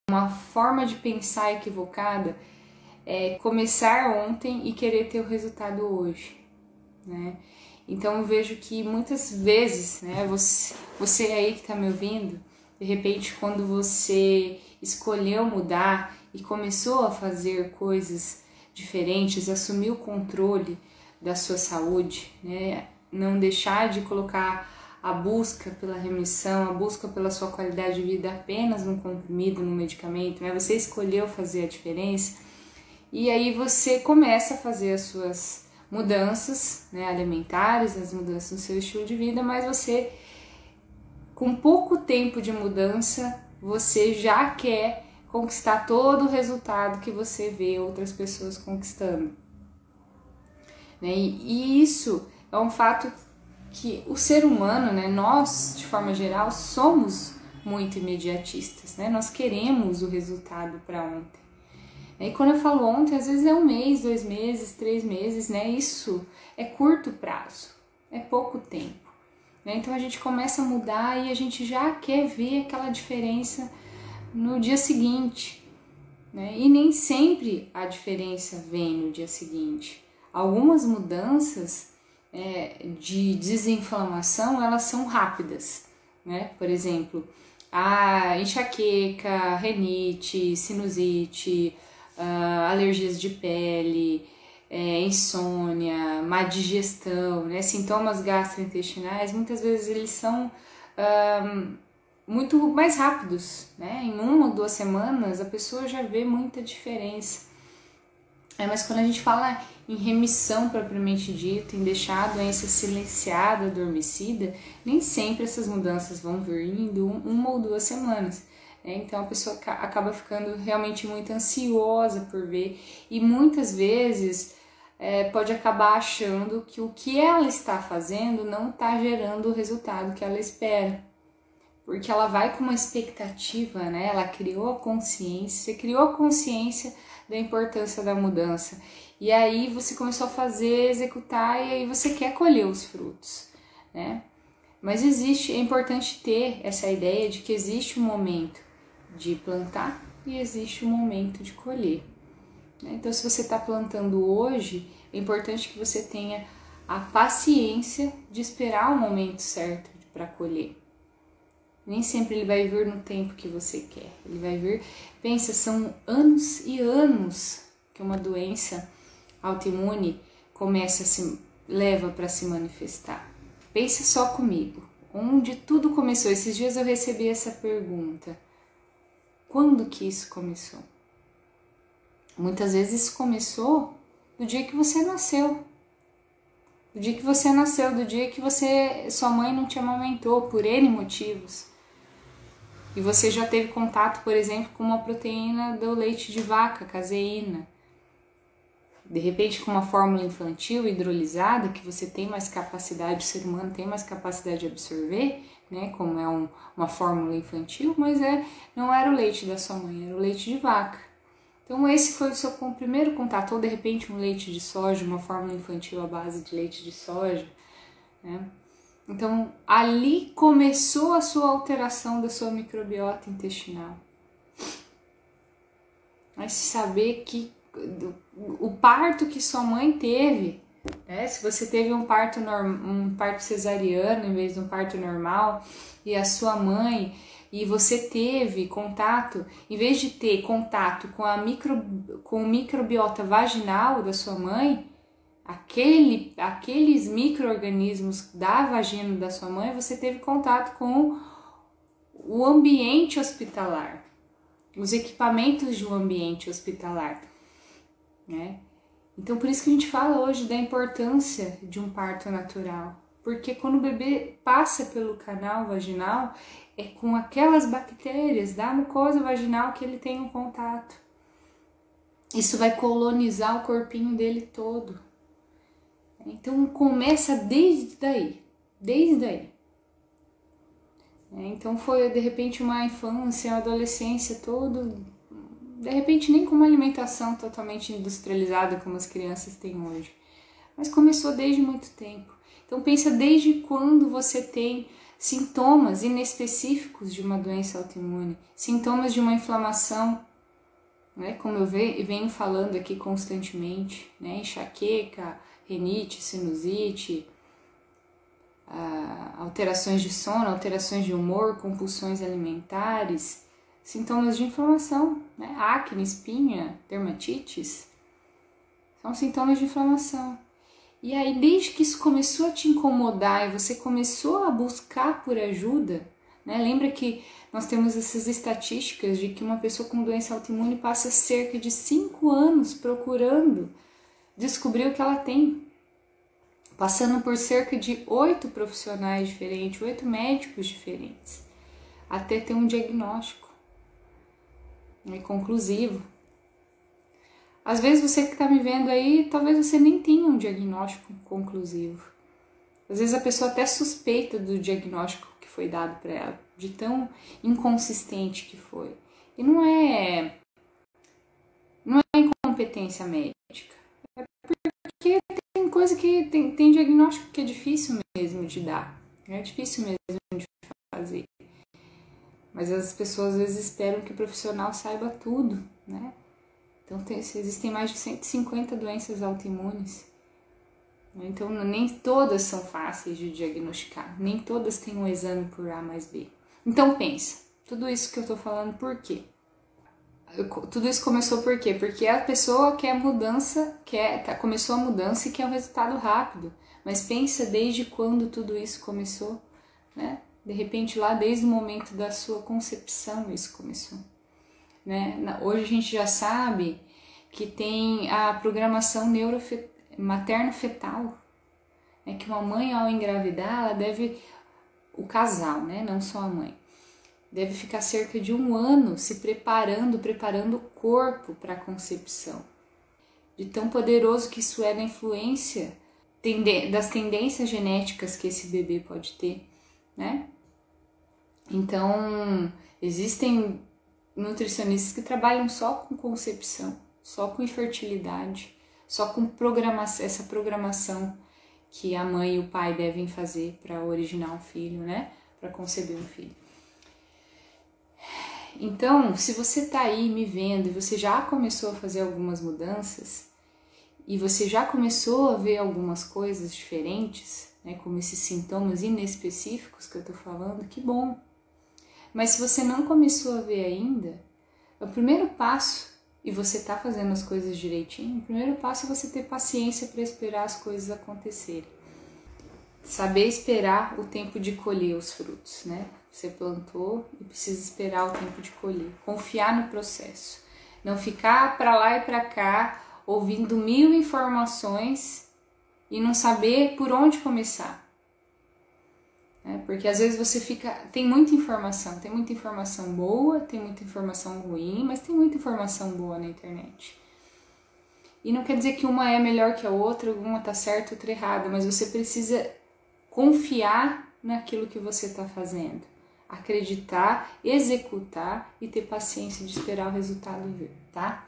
Uma forma de pensar equivocada é começar ontem e querer ter o resultado hoje, né? Então eu vejo que muitas vezes, né, você aí que está me ouvindo, de repente quando você escolheu mudar e começou a fazer coisas diferentes, assumir o controle da sua saúde, né, não deixar de colocar a busca pela remissão, a busca pela sua qualidade de vida apenas num comprimido, num medicamento, né? Você escolheu fazer a diferença e aí você começa a fazer as suas mudanças, né, alimentares, as mudanças no seu estilo de vida, mas você, com pouco tempo de mudança, você já quer conquistar todo o resultado que você vê outras pessoas conquistando, né? E isso é um fato que o ser humano, né, nós, de forma geral, somos muito imediatistas, né? Nós queremos o resultado para ontem. E quando eu falo ontem, às vezes é 1 mês, 2 meses, 3 meses, né? Isso é curto prazo, é pouco tempo, né? Então a gente começa a mudar e a gente já quer ver aquela diferença no dia seguinte, né? E nem sempre a diferença vem no dia seguinte. Algumas mudanças de desinflamação, elas são rápidas, né? Por exemplo, a enxaqueca, rinite, sinusite, alergias de pele, insônia, má digestão, né? Sintomas gastrointestinais, muitas vezes eles são muito mais rápidos, né? Em 1 ou 2 semanas a pessoa já vê muita diferença. Mas quando a gente fala em remissão propriamente dita, em deixar a doença silenciada, adormecida, nem sempre essas mudanças vão vir em 1 ou 2 semanas. Então a pessoa acaba ficando realmente muito ansiosa por ver e muitas vezes pode acabar achando que o que ela está fazendo não está gerando o resultado que ela espera. Porque ela vai com uma expectativa, né? Ela criou a consciência, da importância da mudança. E aí você começou a fazer, executar e aí você quer colher os frutos, né? Mas é importante ter essa ideia de que existe um momento de plantar e existe um momento de colher, né? Então se você está plantando hoje, é importante que você tenha a paciência de esperar o momento certo para colher. Nem sempre ele vai vir no tempo que você quer. Ele vai vir, pensa, são anos e anos que uma doença autoimune leva para se manifestar. Pensa só comigo, onde tudo começou. Esses dias eu recebi essa pergunta. Quando que isso começou? Muitas vezes isso começou do dia que você nasceu. Do dia que você nasceu, do dia que sua mãe não te amamentou por N motivos. E você já teve contato, por exemplo, com uma proteína do leite de vaca, caseína. De repente com uma fórmula infantil hidrolisada, que você tem mais capacidade, o ser humano tem mais capacidade de absorver, né? Como é uma fórmula infantil, mas não era o leite da sua mãe, era o leite de vaca. Então esse foi o seu primeiro contato, ou de repente um leite de soja, uma fórmula infantil à base de leite de soja, né? Então, ali começou a sua alteração da sua microbiota intestinal. Mas saber que o parto que sua mãe teve, né? Se você teve um parto cesariano em vez de um parto normal, e a sua mãe, e você teve contato, em vez de ter contato com o microbiota vaginal da sua mãe, aqueles micro-organismos da vagina da sua mãe, você teve contato com o ambiente hospitalar, os equipamentos de um ambiente hospitalar, né? Então por isso que a gente fala hoje da importância de um parto natural, porque quando o bebê passa pelo canal vaginal, é com aquelas bactérias da mucosa vaginal que ele tem um contato. Isso vai colonizar o corpinho dele todo. Então começa desde aí. Então foi de repente uma infância, uma adolescência todo, de repente nem com uma alimentação totalmente industrializada como as crianças têm hoje, mas começou desde muito tempo. Então pensa desde quando você tem sintomas inespecíficos de uma doença autoimune, sintomas de uma inflamação, né? Como eu venho falando aqui constantemente, né? Enxaqueca, rinite, sinusite, alterações de sono, alterações de humor, compulsões alimentares, sintomas de inflamação, né? Acne, espinha, dermatites, são sintomas de inflamação. E aí, desde que isso começou a te incomodar e você começou a buscar por ajuda, né? Lembra que nós temos essas estatísticas de que uma pessoa com doença autoimune passa cerca de 5 anos procurando descobrir o que ela tem, passando por cerca de 8 profissionais diferentes, 8 médicos diferentes, até ter um diagnóstico, né, conclusivo. Às vezes você que está me vendo aí, talvez você nem tenha um diagnóstico conclusivo. Às vezes a pessoa até suspeita do diagnóstico que foi dado para ela, de tão inconsistente que foi. E não é incompetência médica, é porque tem coisa que tem diagnóstico que é difícil mesmo de dar, é difícil mesmo de fazer. Mas as pessoas às vezes esperam que o profissional saiba tudo, né? Então existem mais de 150 doenças autoimunes. Então nem todas são fáceis de diagnosticar, nem todas têm um exame por A mais B. Então pensa, tudo isso que eu tô falando por quê? Tudo isso começou por quê? Porque a pessoa quer mudança, começou a mudança e quer um resultado rápido. Mas pensa desde quando tudo isso começou, né? De repente lá desde o momento da sua concepção isso começou. Né? Hoje a gente já sabe que tem a programação materno-fetal, né? Que uma mãe ao engravidar, ela deve, o casal, né? Não só a mãe, deve ficar cerca de 1 ano se preparando o corpo para a concepção. De tão poderoso que isso é da influência das tendências genéticas que esse bebê pode ter, né? Então, existem nutricionistas que trabalham só com concepção, só com infertilidade, só com essa programação que a mãe e o pai devem fazer para originar um filho, né? Para conceber um filho. Então, se você está aí me vendo e você já começou a fazer algumas mudanças e você já começou a ver algumas coisas diferentes, né? Como esses sintomas inespecíficos que eu estou falando, que bom! Mas se você não começou a ver ainda, o primeiro passo, e você está fazendo as coisas direitinho, o primeiro passo é você ter paciência para esperar as coisas acontecerem. Saber esperar o tempo de colher os frutos, né? Você plantou e precisa esperar o tempo de colher. Confiar no processo. Não ficar para lá e para cá, ouvindo 1000 informações e não saber por onde começar. Porque às vezes você tem muita informação boa, tem muita informação ruim, mas tem muita informação boa na internet. E não quer dizer que uma é melhor que a outra, uma tá certa, outra errada, mas você precisa confiar naquilo que você está fazendo, acreditar, executar e ter paciência de esperar o resultado vir, tá?